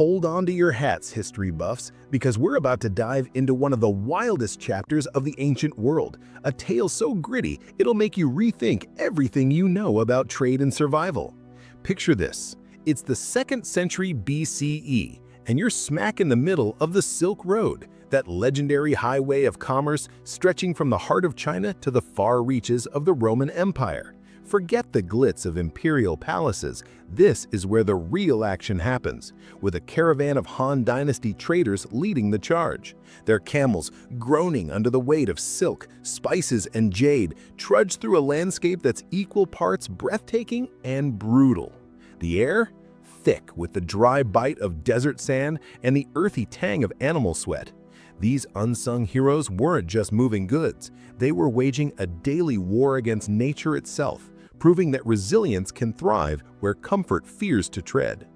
Hold on to your hats, history buffs, because we're about to dive into one of the wildest chapters of the ancient world, a tale so gritty it'll make you rethink everything you know about trade and survival. Picture this. It's the 2nd century BCE, and you're smack in the middle of the Silk Road, that legendary highway of commerce stretching from the heart of China to the far reaches of the Roman Empire. Forget the glitz of imperial palaces. This is where the real action happens, with a caravan of Han Dynasty traders leading the charge. Their camels, groaning under the weight of silk, spices, and jade, trudge through a landscape that's equal parts breathtaking and brutal. The air? Thick with the dry bite of desert sand and the earthy tang of animal sweat. These unsung heroes weren't just moving goods. They were waging a daily war against nature itself, proving that resilience can thrive where comfort fears to tread.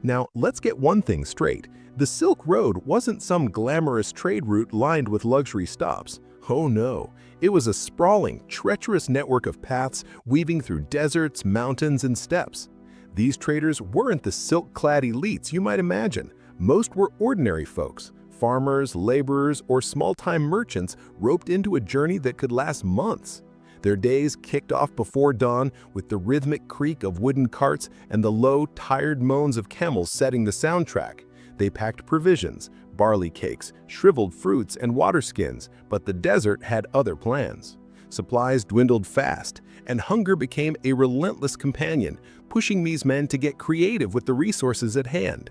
Now, let's get one thing straight. The Silk Road wasn't some glamorous trade route lined with luxury stops. Oh no, it was a sprawling, treacherous network of paths weaving through deserts, mountains, and steppes. These traders weren't the silk-clad elites you might imagine. Most were ordinary folks, farmers, laborers, or small-time merchants roped into a journey that could last months. Their days kicked off before dawn with the rhythmic creak of wooden carts and the low, tired moans of camels setting the soundtrack. They packed provisions, barley cakes, shriveled fruits, and water skins, but the desert had other plans. Supplies dwindled fast, and hunger became a relentless companion, pushing these men to get creative with the resources at hand.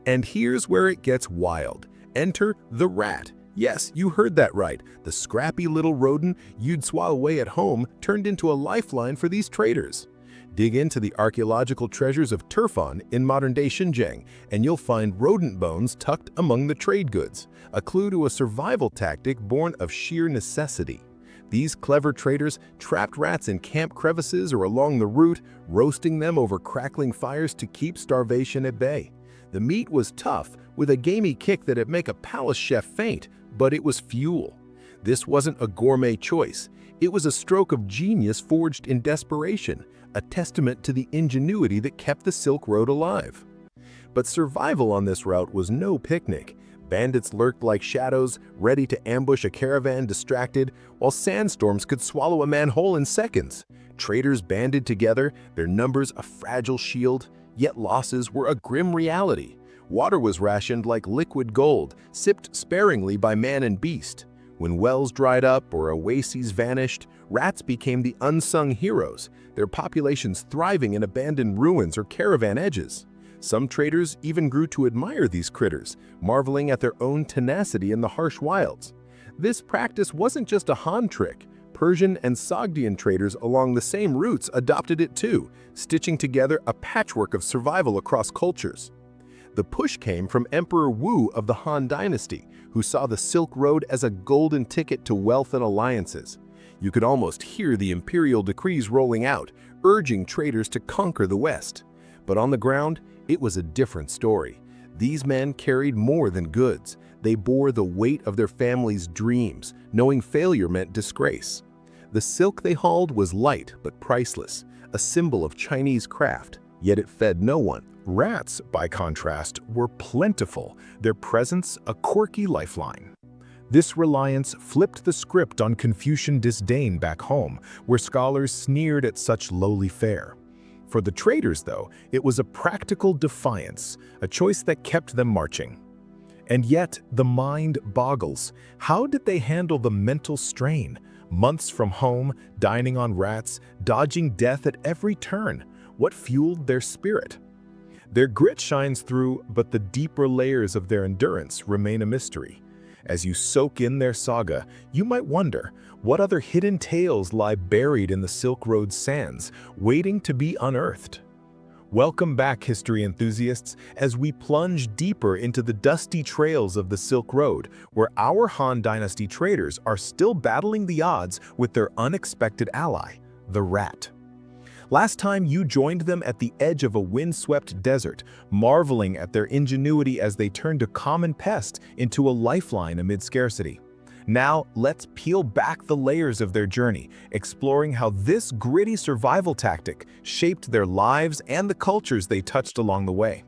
And here's where it gets wild. Enter the rat. Yes, you heard that right. The scrappy little rodent you'd swat away at home turned into a lifeline for these traders. Dig into the archaeological treasures of Turfan in modern-day Xinjiang, and you'll find rodent bones tucked among the trade goods, a clue to a survival tactic born of sheer necessity. These clever traders trapped rats in camp crevices or along the route, roasting them over crackling fires to keep starvation at bay. The meat was tough, with a gamey kick that'd make a palace chef faint, but it was fuel. This wasn't a gourmet choice. It was a stroke of genius forged in desperation, a testament to the ingenuity that kept the Silk Road alive. But survival on this route was no picnic. Bandits lurked like shadows, ready to ambush a caravan distracted, while sandstorms could swallow a man whole in seconds. Traders banded together, their numbers a fragile shield, yet losses were a grim reality. Water was rationed like liquid gold, sipped sparingly by man and beast. When wells dried up or oases vanished, rats became the unsung heroes, their populations thriving in abandoned ruins or caravan edges. Some traders even grew to admire these critters, marveling at their own tenacity in the harsh wilds. This practice wasn't just a Han trick. Persian and Sogdian traders along the same routes adopted it too, stitching together a patchwork of survival across cultures. The push came from Emperor Wu of the Han Dynasty, who saw the Silk Road as a golden ticket to wealth and alliances. You could almost hear the imperial decrees rolling out, urging traders to conquer the West. But on the ground, it was a different story. These men carried more than goods. They bore the weight of their families' dreams, knowing failure meant disgrace. The silk they hauled was light but priceless, a symbol of Chinese craft, yet it fed no one. Rats, by contrast, were plentiful, their presence a quirky lifeline. This reliance flipped the script on Confucian disdain back home, where scholars sneered at such lowly fare. For the traders, though, it was a practical defiance, a choice that kept them marching. And yet, the mind boggles. How did they handle the mental strain? Months from home, dining on rats, dodging death at every turn. What fueled their spirit? Their grit shines through, but the deeper layers of their endurance remain a mystery. As you soak in their saga, you might wonder, what other hidden tales lie buried in the Silk Road's sands, waiting to be unearthed? Welcome back, history enthusiasts, as we plunge deeper into the dusty trails of the Silk Road, where our Han Dynasty traders are still battling the odds with their unexpected ally, the rat. Last time you joined them at the edge of a windswept desert, marveling at their ingenuity as they turned a common pest into a lifeline amid scarcity. Now, let's peel back the layers of their journey, exploring how this gritty survival tactic shaped their lives and the cultures they touched along the way.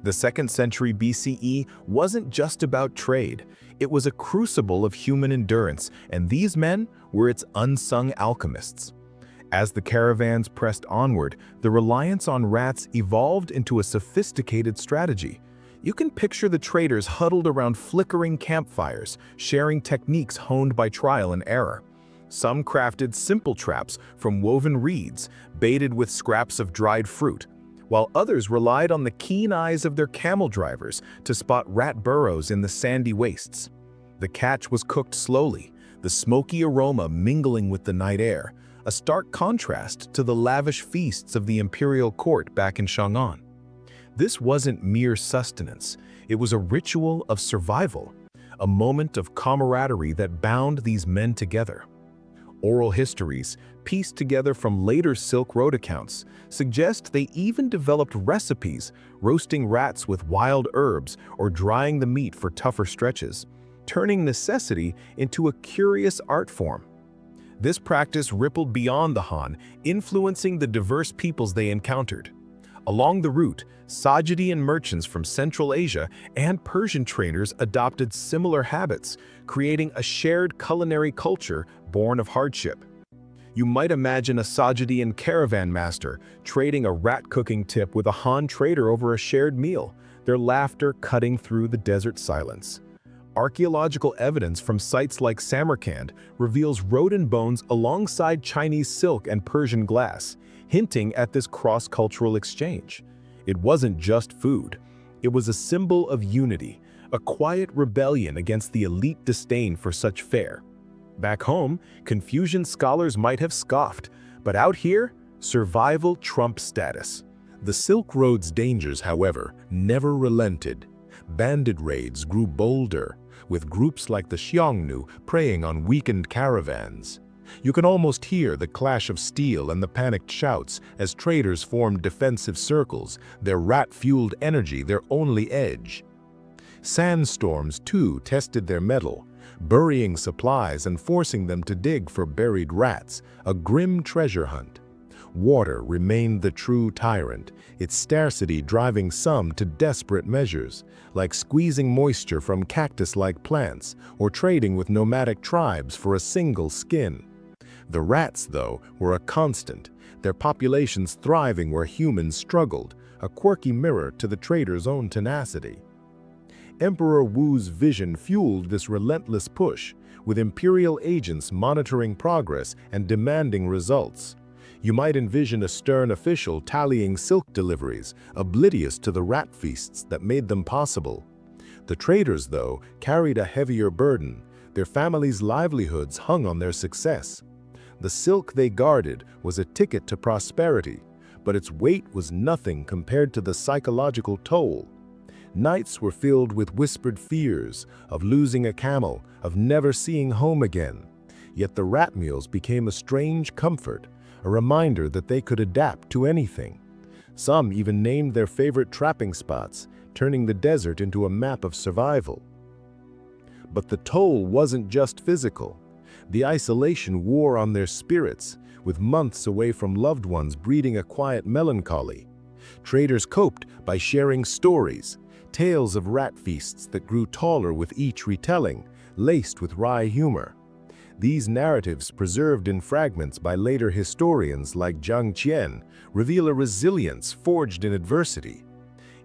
The 2nd century BCE wasn't just about trade. It was a crucible of human endurance, and these men were its unsung alchemists. As the caravans pressed onward, the reliance on rats evolved into a sophisticated strategy. You can picture the traders huddled around flickering campfires, sharing techniques honed by trial and error. Some crafted simple traps from woven reeds, baited with scraps of dried fruit, while others relied on the keen eyes of their camel drivers to spot rat burrows in the sandy wastes. The catch was cooked slowly, the smoky aroma mingling with the night air, a stark contrast to the lavish feasts of the imperial court back in Chang'an. This wasn't mere sustenance, it was a ritual of survival, a moment of camaraderie that bound these men together. Oral histories, pieced together from later Silk Road accounts, suggest they even developed recipes, roasting rats with wild herbs or drying the meat for tougher stretches, turning necessity into a curious art form. This practice rippled beyond the Han, influencing the diverse peoples they encountered. Along the route, Sajidian merchants from Central Asia and Persian traders adopted similar habits, creating a shared culinary culture born of hardship. You might imagine a Sajidian caravan master trading a rat-cooking tip with a Han trader over a shared meal, their laughter cutting through the desert silence. Archaeological evidence from sites like Samarkand reveals rodent bones alongside Chinese silk and Persian glass, hinting at this cross-cultural exchange. It wasn't just food. It was a symbol of unity, a quiet rebellion against the elite disdain for such fare. Back home, Confucian scholars might have scoffed, but out here, survival trumped status. The Silk Road's dangers, however, never relented. Bandit raids grew bolder, with groups like the Xiongnu preying on weakened caravans. You can almost hear the clash of steel and the panicked shouts as traders formed defensive circles, their rat-fueled energy their only edge. Sandstorms, too, tested their mettle, burying supplies and forcing them to dig for buried rats, a grim treasure hunt. Water remained the true tyrant, its scarcity driving some to desperate measures, like squeezing moisture from cactus-like plants or trading with nomadic tribes for a single skin. The rats, though, were a constant, their populations thriving where humans struggled, a quirky mirror to the traders' own tenacity. Emperor Wu's vision fueled this relentless push, with imperial agents monitoring progress and demanding results. You might envision a stern official tallying silk deliveries, oblivious to the rat feasts that made them possible. The traders, though, carried a heavier burden. Their families' livelihoods hung on their success. The silk they guarded was a ticket to prosperity, but its weight was nothing compared to the psychological toll. Nights were filled with whispered fears of losing a camel, of never seeing home again. Yet the rat meals became a strange comfort, a reminder that they could adapt to anything. Some even named their favorite trapping spots, turning the desert into a map of survival. But the toll wasn't just physical. The isolation wore on their spirits, with months away from loved ones breeding a quiet melancholy. Traders coped by sharing stories, tales of rat feasts that grew taller with each retelling, laced with wry humor. These narratives, preserved in fragments by later historians like Zhang Qian, reveal a resilience forged in adversity.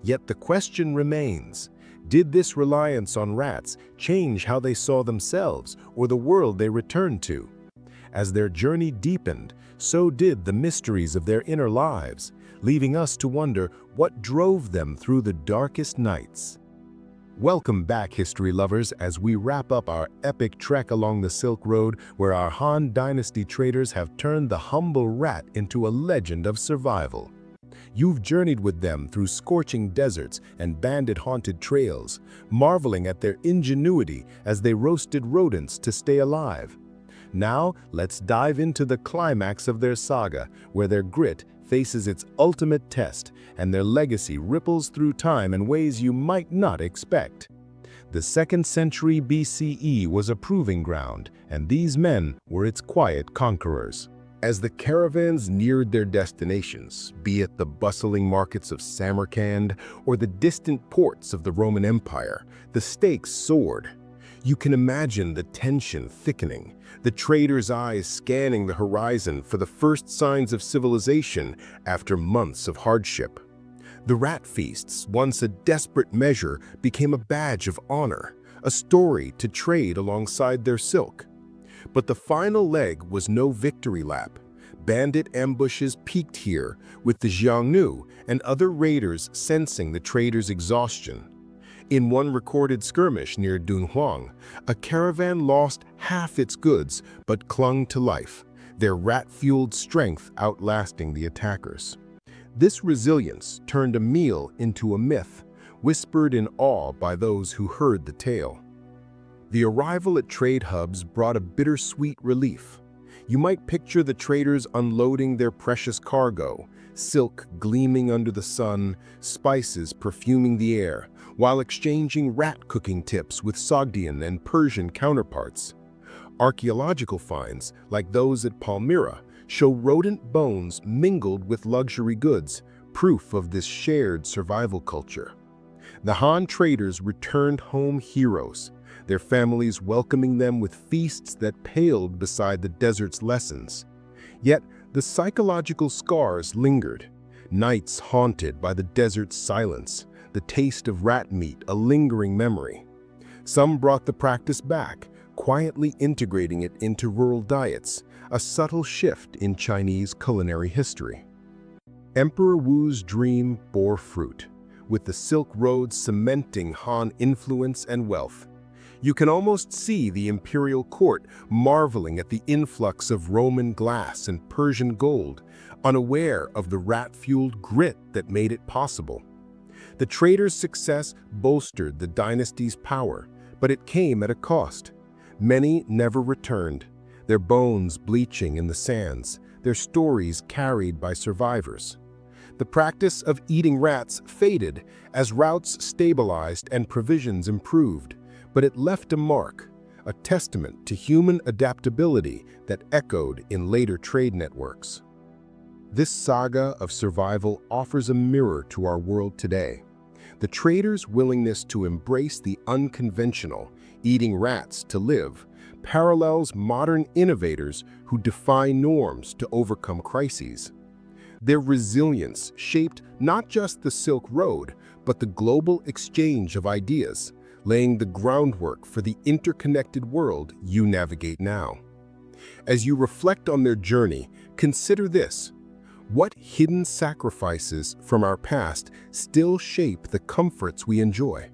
Yet the question remains, did this reliance on rats change how they saw themselves or the world they returned to? As their journey deepened, so did the mysteries of their inner lives, leaving us to wonder what drove them through the darkest nights. Welcome back, history lovers, as we wrap up our epic trek along the Silk Road, where our Han Dynasty traders have turned the humble rat into a legend of survival. You've journeyed with them through scorching deserts and bandit-haunted trails, marveling at their ingenuity as they roasted rodents to stay alive. Now, let's dive into the climax of their saga, where their grit faces its ultimate test, and their legacy ripples through time in ways you might not expect. The 2nd century BCE was a proving ground, and these men were its quiet conquerors. As the caravans neared their destinations, be it the bustling markets of Samarkand or the distant ports of the Roman Empire, the stakes soared. You can imagine the tension thickening, the traders' eyes scanning the horizon for the first signs of civilization after months of hardship. The rat feasts, once a desperate measure, became a badge of honor, a story to trade alongside their silk. But the final leg was no victory lap. Bandit ambushes peaked here, with the Xiongnu and other raiders sensing the traders' exhaustion. In one recorded skirmish near Dunhuang, a caravan lost half its goods but clung to life, their rat-fueled strength outlasting the attackers. This resilience turned a meal into a myth, whispered in awe by those who heard the tale. The arrival at trade hubs brought a bittersweet relief. You might picture the traders unloading their precious cargo, silk gleaming under the sun, spices perfuming the air, while exchanging rat cooking tips with Sogdian and Persian counterparts. Archaeological finds, like those at Palmyra, show rodent bones mingled with luxury goods, proof of this shared survival culture. The Han traders returned home heroes, their families welcoming them with feasts that paled beside the desert's lessons. Yet the psychological scars lingered, nights haunted by the desert's silence, the taste of rat meat a lingering memory. Some brought the practice back, quietly integrating it into rural diets, a subtle shift in Chinese culinary history. Emperor Wu's dream bore fruit, with the Silk Road cementing Han influence and wealth. You can almost see the imperial court marveling at the influx of Roman glass and Persian gold, unaware of the rat-fueled grit that made it possible. The traders' success bolstered the dynasty's power, but it came at a cost. Many never returned, their bones bleaching in the sands, their stories carried by survivors. The practice of eating rats faded as routes stabilized and provisions improved, but it left a mark, a testament to human adaptability that echoed in later trade networks. This saga of survival offers a mirror to our world today. The traders' willingness to embrace the unconventional, eating rats to live, parallels modern innovators who defy norms to overcome crises. Their resilience shaped not just the Silk Road, but the global exchange of ideas, laying the groundwork for the interconnected world you navigate now. As you reflect on their journey, consider this: what hidden sacrifices from our past still shape the comforts we enjoy?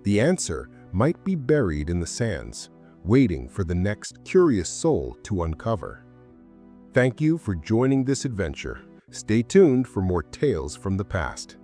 The answer might be buried in the sands, waiting for the next curious soul to uncover. Thank you for joining this adventure. Stay tuned for more tales from the past.